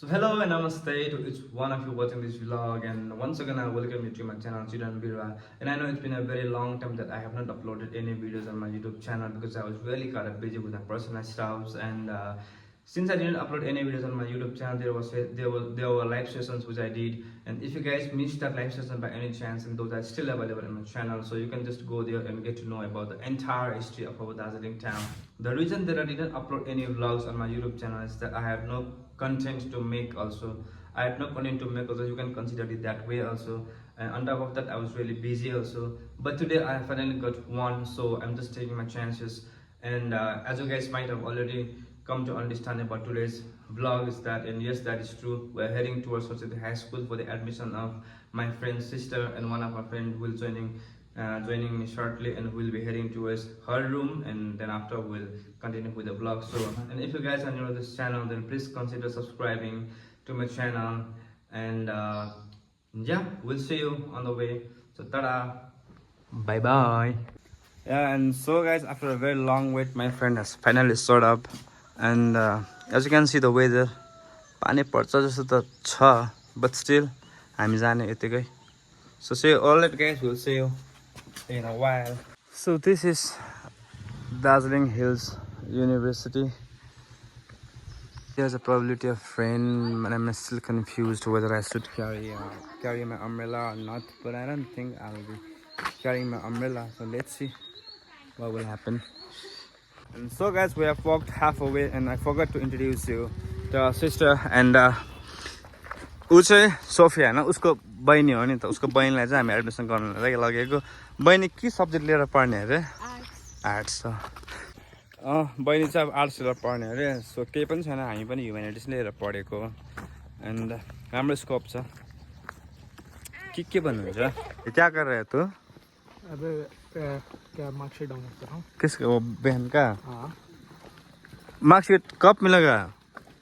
So hello and namaste to each one of you watching this vlog, and once again I welcome you to my channel Chiran Birwa. And I know it's been a very long time that I have not uploaded any videos on my YouTube channel because I was really kind of busy with my personal stuffs, and since I didn't upload any videos on my YouTube channel, there were live sessions which I did, and if you guys missed that live session by any chance, and those are still available on my channel, so you can just go there and get to know about the entire history of our Darjeeling town. The reason that I didn't upload any vlogs on my YouTube channel is that I have no content to make. Also, I had no content to make, also you can consider it that way also. And on top of that, I was really busy also, but today I finally got one, so I'm just taking my chances. And as you guys might have already come to understand about today's vlog is that, and yes, that is true, we're heading towards Society High School for the admission of my friend's sister, and one of my friends will joining me shortly, and we'll be heading towards her room, and then after we'll continue with the vlog. So, and if you guys are new to this channel, then please consider subscribing to my channel, and yeah, we'll see you on the way. So tada, bye bye. Yeah, and so guys, after a very long wait, my friend has finally showed up, and as you can see the weather, पानी पर्छ जस्तो त छ, but still हामी जाने यतिकै. So see you all right guys, we'll see you in a while. So this is Darjeeling Hills University. There's a probability of rain, and I'm still confused whether I should carry my umbrella or not, but I don't think I'll be carrying my umbrella, so let's see what will happen. And so guys, we have walked halfway, and I forgot to introduce you to our sister, and ऊ चाहिँ Sophia हैन, उसको बहिनी हो नि त. उसको बहिनीलाई चाहिँ हामी एडमिसन गर्नु लागि लगेको. बहिनी के सब्जेक्ट लिएर पढ्ने अरे? आर्ट्स. बहिनी चाहिँ अब आर्ट्स लिएर पढ्ने अरे. सो केही पनि छैन, हामी पनि ह्युम्यानिटिज लिएर पढेको, एन्ड राम्रो स्कोप छ. के भन्नुहुन्छ? क्या कर रहे तू? अबे क्या मार्कशीट डाउनलोड कर रहा हूँ. किसका? वो बहन का मार्कशीट कब मिलेगा?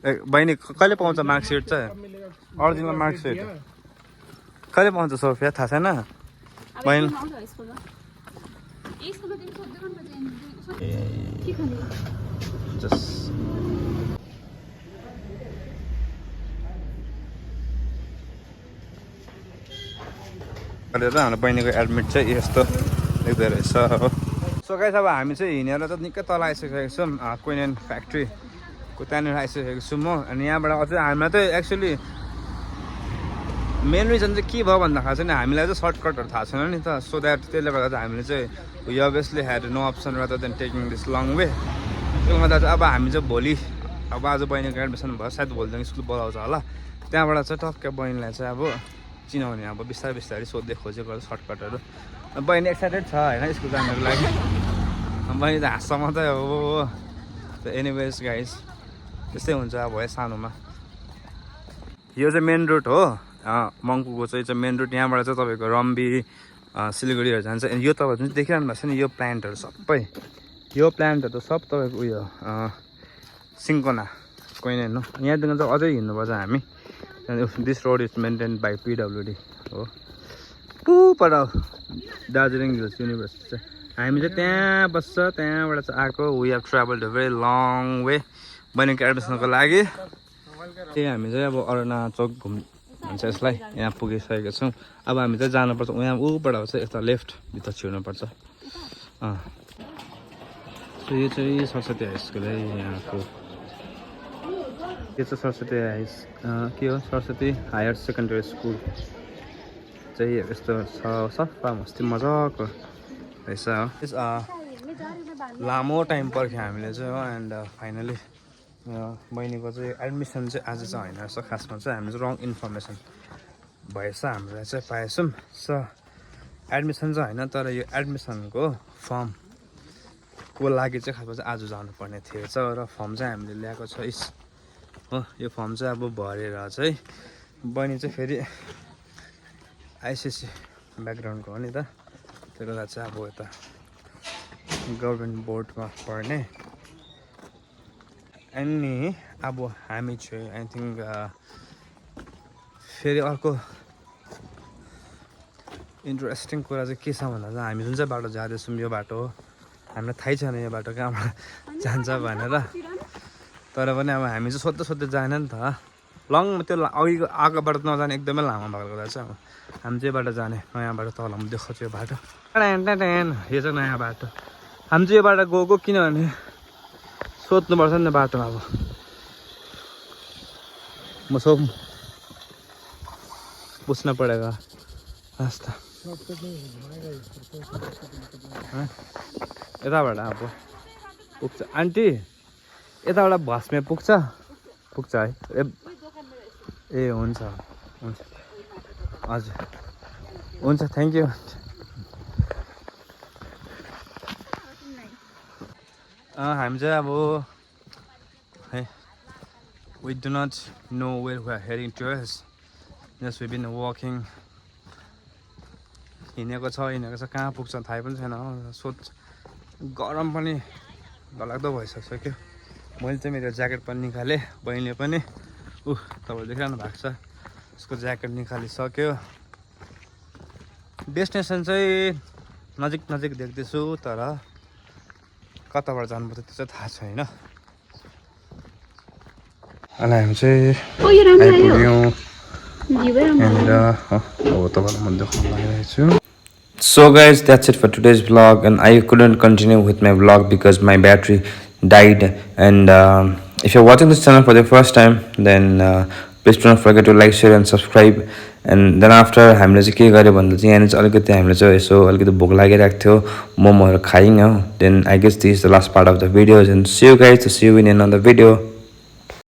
बहिनी कहिले पाउँछ मार्कशीट चाहिँ? अर्जिनल मार्कशीट कहिले पाउँछ सोफिया? थाहा छैन बहिनी. हाम्रो बहिनीको एडमिट चाहिँ यस्तो लेख्दो रहेछ हो. सो गाइस, अब हामी चाहिँ हिँडेर त निकै तल आइसकेको छौँ. क्विन फ्याक्ट्रीको त्यहाँनिर आइसकेको छु म. अनि यहाँबाट अझै हामीलाई चाहिँ एक्चुली मेन रिजन चाहिँ के भयो भन्दाखेरि चाहिँ हामीलाई चाहिँ सर्टकटहरू थाहा छैन नि त. सो द्याट त्यसले गर्दा चाहिँ हामीले चाहिँ we obviously had no option rather than taking this long way. त्यसले गर्दा चाहिँ अब हामी चाहिँ भोलि, अब आज बहिनीको एडमिसन भयो, सायद भोलिदेखि स्कुल बोलाउँछ होला. त्यहाँबाट चाहिँ टक्कै बहिनीलाई चाहिँ अब चिनाउने, अब बिस्तारै बिस्तारै सोध्दै खोजेको गर्छ सर्टकटहरू. बहिनी एक्साइटेड छ होइन स्कुल जानुको लागि. बहिनी त हाँस्छ मात्रै हो. एनिवेज गाइस, त्यस्तै हुन्छ अब है सानोमा. यो चाहिँ मेन रुट हो, मङ्पूको चाहिँ मेन रुट. यहाँबाट चाहिँ तपाईँको रम्बी सिलगढीहरू जान्छ. अनि यो तपाईँ जुन देखिरहनु भएको छ नि, यो प्लान्टहरू सबै, यो प्लान्टहरू सब तपाईँको उयो सिन्कोना क्विन हो. यहाँदेखि चाहिँ अझै हिँड्नुपर्छ हामी. This road is maintain by PWD हो. पर दार्जिलिङ हिल्स युनिभर्सिटी चाहिँ हामी चाहिँ त्यहाँ बस्छ. त्यहाँबाट चाहिँ आएको. We have travelled a very long way बहिनीको एडमिसनको लागि. त्यही हामी चाहिँ अब अरुणा चोक भन्छ यसलाई, यहाँ पुगिसकेको छौँ. अब हामी चाहिँ जानुपर्छ यहाँ ऊबाट चाहिँ यता लेफ्टभित्र छिर्नुपर्छ. सो यो चाहिँ सरस्वती हाई स्कुल है यहाँको. यो चाहिँ सरस्वती के हो, सरस्वती हायर सेकेन्डरी स्कुल चाहिँ यस्तो छ. सफा मस्ती मजाको रहेछ हो. लामो टाइम पर्ख्यो हामीले चाहिँ हो. एन्ड फाइनली बहिनीको चाहिँ एडमिसन चाहिँ आज चाहिँ होइन रहेछ. खासमा चाहिँ हामी चाहिँ रङ इन्फर्मेसन भएछ हामीलाई चाहिँ पाएछौँ. सो एडमिसन चाहिँ होइन, तर यो एडमिसनको फर्मको लागि चाहिँ खासमा चाहिँ आज जानुपर्ने थिएछ. र फर्म चाहिँ हामीले ल्याएको छ हो. यो फर्म चाहिँ अब भरेर चाहिँ बहिनी चाहिँ फेरि आइसिएससी ब्याकग्राउन्डको हो नि त. त्यसले गर्दा चाहिँ अब यता गभर्मेन्ट बोर्डमा पढ्ने. अनि अब हामी चाहिँ आई थिङ्क फेरि अर्को इन्ट्रेस्टिङ कुरा चाहिँ के छ भन्दा चाहिँ हामी जुन चाहिँ बाटो जाँदैछौँ यो बाटो हो. हामीलाई थाहै छैन यो बाटो कहाँबाट जान्छ भनेर. तर पनि अब हामी चाहिँ सोध्दै जाएन नि त. लङ त्यो अघि आएको बाटो नजाने एकदमै लामो भएको रहेछ अब हामी चाहिँ बाटो जाने नयाँ बाटो तल म देखाउँछु यो बाटो यो चाहिँ नयाँ बाटो हामी चाहिँ यो बाटो गएको किनभने सोध्नुपर्छ नि बाटोमा अब म पुछ्न परेको रास्ता यताबाट अब पुग्छ आन्टी यताबाट भस्मे पुग्छ है ए हुन्छ हजुर हुन्छ थ्याङ्क यू हामी चाहिँ अब है we do not know where we are heading towards. Yes, we've been walking. हिँडेको छ कहाँ पुग्छ थाहै पनि छैन सोच गरम पनि डरलाग्दो भइसक्यो मैले चाहिँ मेरो ज्याकेट पनि निकालेँ बहिनीले पनि तपाईँले देखिरहनु भएको छ उसको ज्याकेट निकालिसक्यो डेस्टिनेसन चाहिँ नजिक देख्दैछु तर कताबाट जानुपर्छ त्यो चाहिँ थाहा छैन अनि हामी चाहिँ आइपुग्यौँ यहाँनिर अब तपाईँलाई म देखाउन लागिरहेको छु So guys, that's it for today's vlog, and I couldn't continue with my vlog because my battery died. And if you're watching this channel for the first time, then please don't forget to like, share and subscribe. And then after हामीले चाहिँ के गर्यो भन्दा चाहिँ यहाँ चाहिँ अलिकति हामीले चाहिँ यसो अलिकति भोक लागिरहेको थियो मोमोहरू खायौँ. Then I guess this is the last part of the videos, and see you guys in another video.